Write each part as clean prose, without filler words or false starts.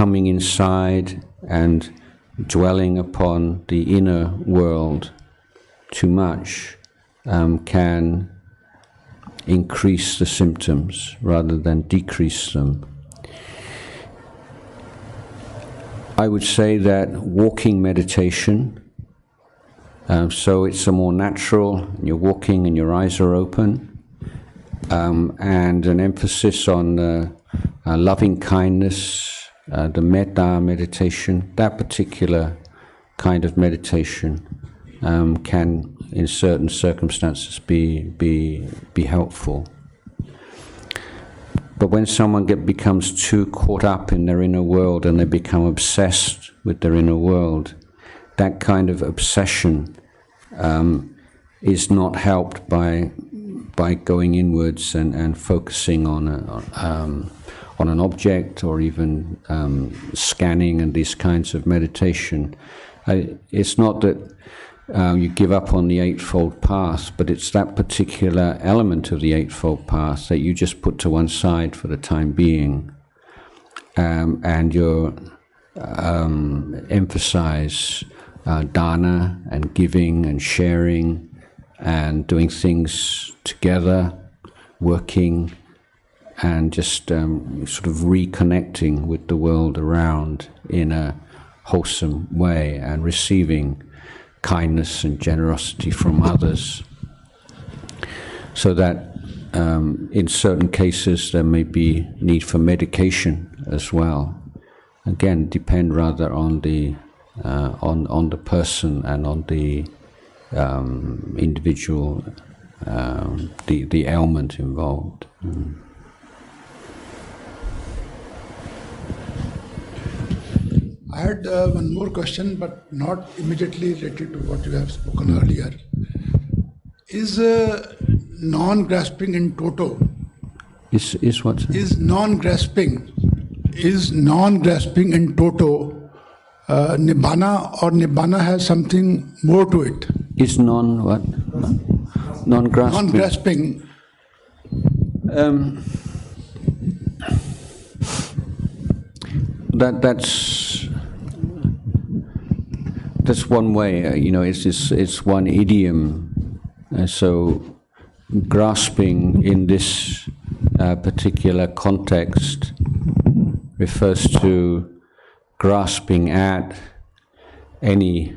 coming inside and dwelling upon the inner world too much can increase the symptoms rather than decrease them. I would say that walking meditation, so it's a more natural, you're walking and your eyes are open, and an emphasis on loving kindness, the metta meditation, that particular kind of meditation can, in certain circumstances, be helpful. But when someone becomes too caught up in their inner world and they become obsessed with their inner world, that kind of obsession is not helped by going inwards and focusing on an object, or even scanning and these kinds of meditation. It's not that you give up on the Eightfold Path, but it's that particular element of the Eightfold Path that you just put to one side for the time being, and you emphasize dana and giving and sharing and doing things together, working, and just sort of reconnecting with the world around in a wholesome way and receiving kindness and generosity from others. So that in certain cases there may be need for medication as well. Again, depend rather on the person and on the individual, the ailment involved. I had one more question, but not immediately related to what you have spoken earlier. Is non-grasping in toto? Is what? Is non-grasping in toto nibbana, or nibbana has something more to it? Is what? Non-grasping. That's one way. It's one idiom. So grasping in this particular context refers to grasping at any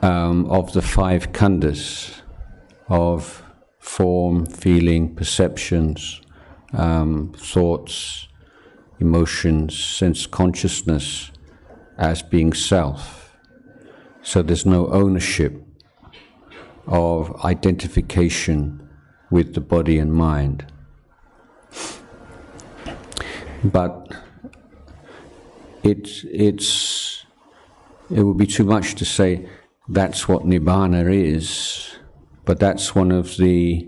of the five khandhas of form, feeling, perceptions, thoughts, emotions, sense consciousness as being self. So there's no ownership of identification with the body and mind. But it would be too much to say that's what Nibbana is, but that's one of the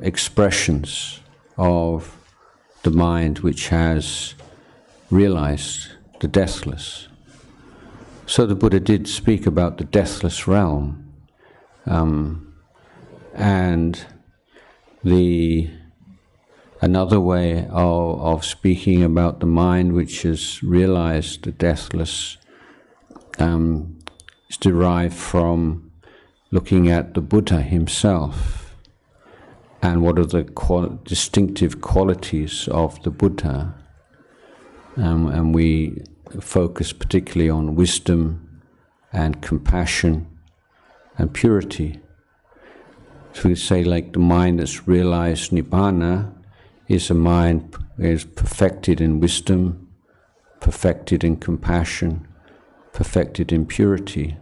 expressions of the mind which has realized the deathless. So the Buddha did speak about the deathless realm, and another way of speaking about the mind which has realized the deathless is derived from looking at the Buddha himself and what are the distinctive qualities of the Buddha. And we focus particularly on wisdom and compassion and purity. So we say, like, the mind that's realized Nibbana is a mind is perfected in wisdom, perfected in compassion, perfected in purity.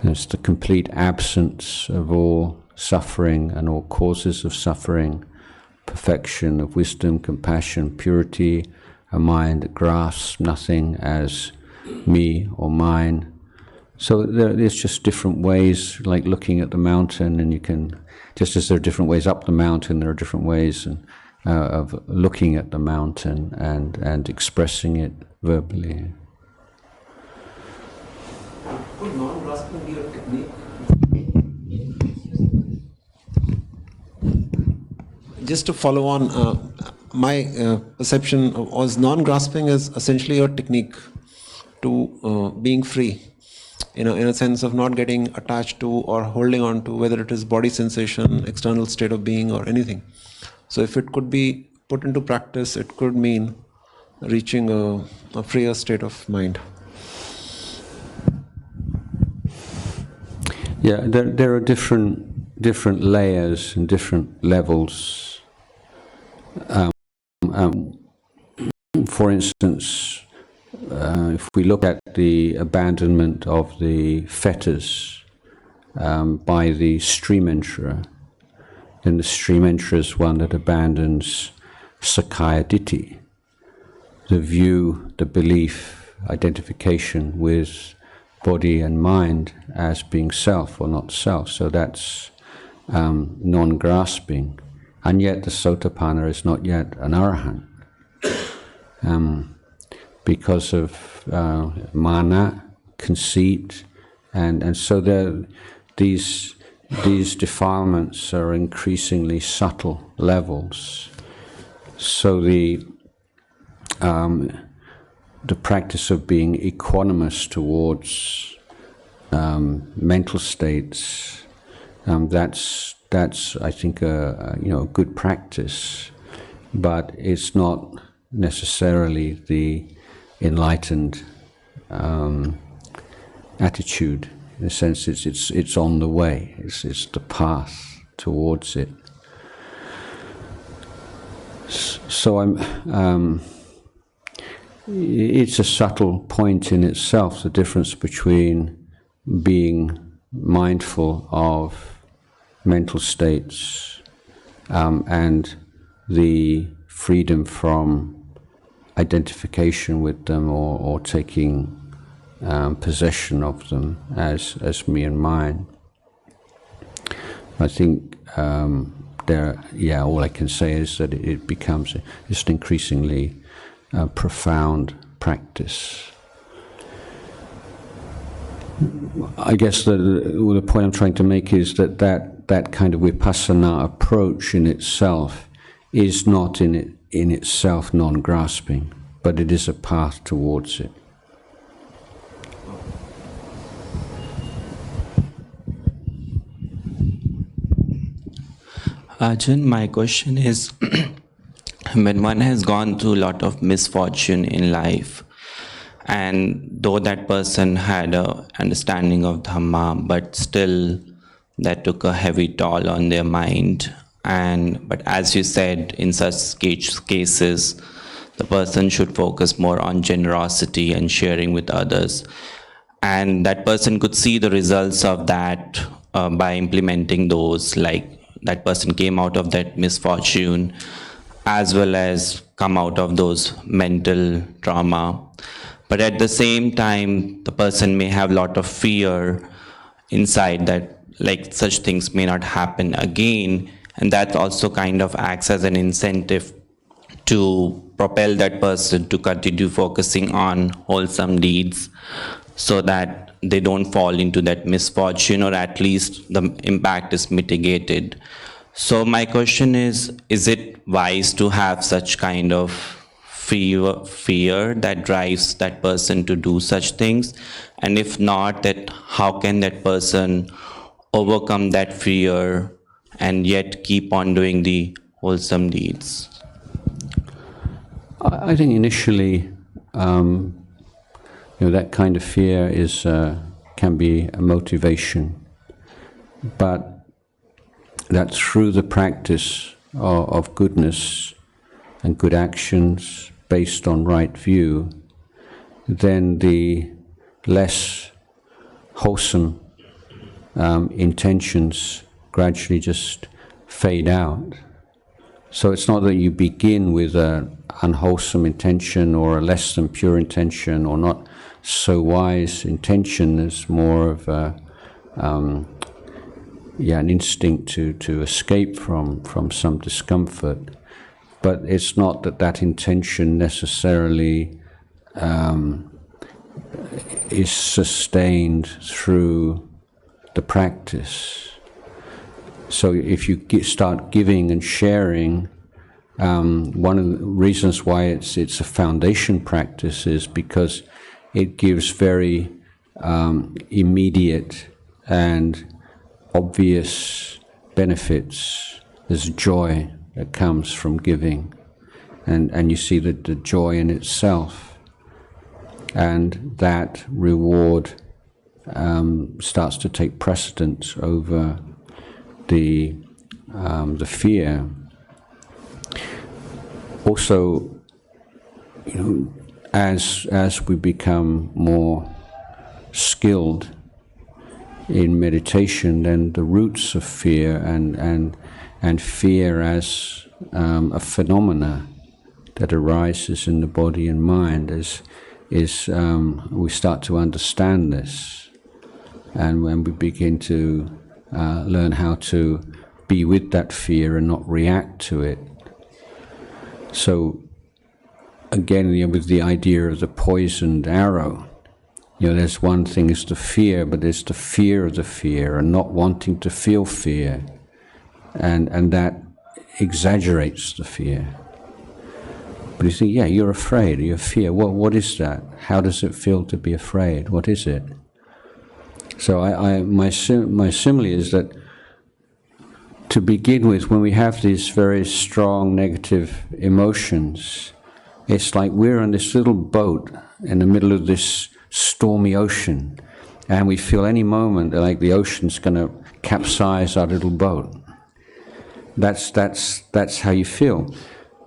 And it's the complete absence of all suffering and all causes of suffering, perfection of wisdom, compassion, purity, a mind that grasps nothing as me or mine. So there's just different ways, like looking at the mountain, and you can, just as there are different ways up the mountain, there are different ways of looking at the mountain and expressing it verbally. Could non-grasping be a technique? Just to follow on, my perception was non-grasping is essentially a technique to being free, in a sense of not getting attached to or holding on to, whether it is body sensation, external state of being, or anything. So if it could be put into practice, it could mean reaching a freer state of mind. Yeah, there are different layers and different levels. For instance, if we look at the abandonment of the fetters by the stream enterer, then the stream enterer is one that abandons Sakkaya Ditthi, the view, the belief, identification with body and mind as being self or not self. So that's non-grasping. And yet the Sotapanna is not yet an Arahant. Because of mana, conceit, and so these defilements are increasingly subtle levels. So the practice of being equanimous towards mental states, that's I think a good practice, but it's not necessarily the enlightened attitude. In a sense, it's on the way. It's the path towards it. So it's a subtle point in itself, the difference between being mindful of mental states and the freedom from identification with them or taking possession of them as me and mine. I think all I can say is that it becomes just an increasingly profound practice. I guess the point I'm trying to make is that kind of vipassana approach in itself is not in itself non-grasping, but it is a path towards it. Ajahn, my question is, when one has gone through a lot of misfortune in life, and though that person had an understanding of Dhamma, but still that took a heavy toll on their mind. But as you said, in such cases, the person should focus more on generosity and sharing with others. And that person could see the results of that by implementing those, like that person came out of that misfortune as well as come out of those mental trauma. But at the same time, the person may have a lot of fear inside that like such things may not happen again, and that also kind of acts as an incentive to propel that person to continue focusing on wholesome deeds so that they don't fall into that misfortune, or at least the impact is mitigated. So my question is it wise to have such kind of fear that drives that person to do such things? And if not, that how can that person overcome that fear and yet keep on doing the wholesome deeds? I think initially, that kind of fear can be a motivation, but that through the practice of goodness and good actions based on right view, then the less wholesome intentions gradually just fade out. So it's not that you begin with an unwholesome intention or a less than pure intention or not so wise intention. It's more of an instinct to escape from some discomfort. But it's not that intention necessarily is sustained through the practice. So if you start giving and sharing one of the reasons why it's a foundation practice is because it gives very immediate and obvious benefits. There's joy that comes from giving, and you see the joy in itself, and that reward starts to take precedence over the fear. Also, as we become more skilled in meditation, then the roots of fear and fear as a phenomena that arises in the body and mind is we start to understand this, and when we begin to learn how to be with that fear and not react to it. So again, with the idea of the poisoned arrow, there's one thing is the fear, but there's the fear of the fear and not wanting to feel fear, and that exaggerates the fear. But you think, yeah, you're afraid, you have fear. What is that? How does it feel to be afraid? What is it? So my simile is that to begin with, when we have these very strong negative emotions, it's like we're on this little boat in the middle of this stormy ocean, and we feel any moment like the ocean's going to capsize our little boat. That's how you feel.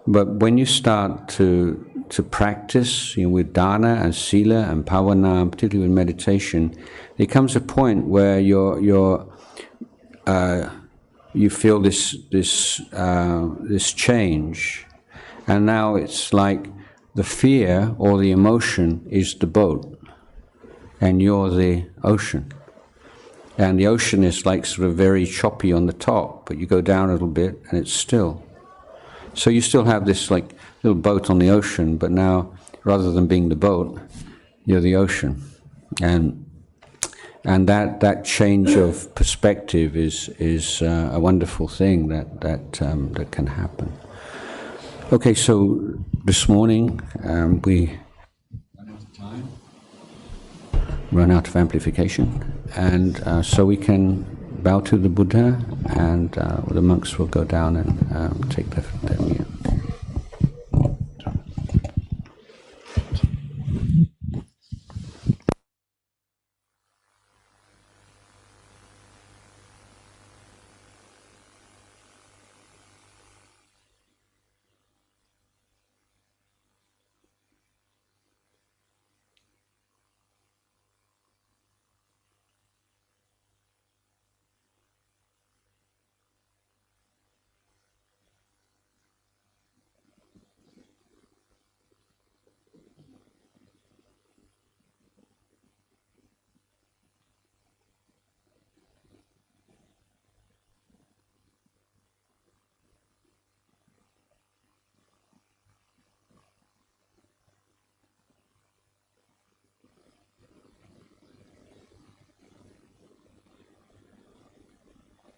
But when you start to practice with dana and sila and pavana, particularly with meditation, there comes a point where you feel this change, and now it's like the fear or the emotion is the boat, and you're the ocean. And the ocean is like sort of very choppy on the top, but you go down a little bit and it's still. So you still have this like little boat on the ocean, but now rather than being the boat, you're the ocean. And that change of perspective is a wonderful thing that can happen. Okay, so this morning we run out of amplification, and so we can bow to the Buddha, and the monks will go down and take their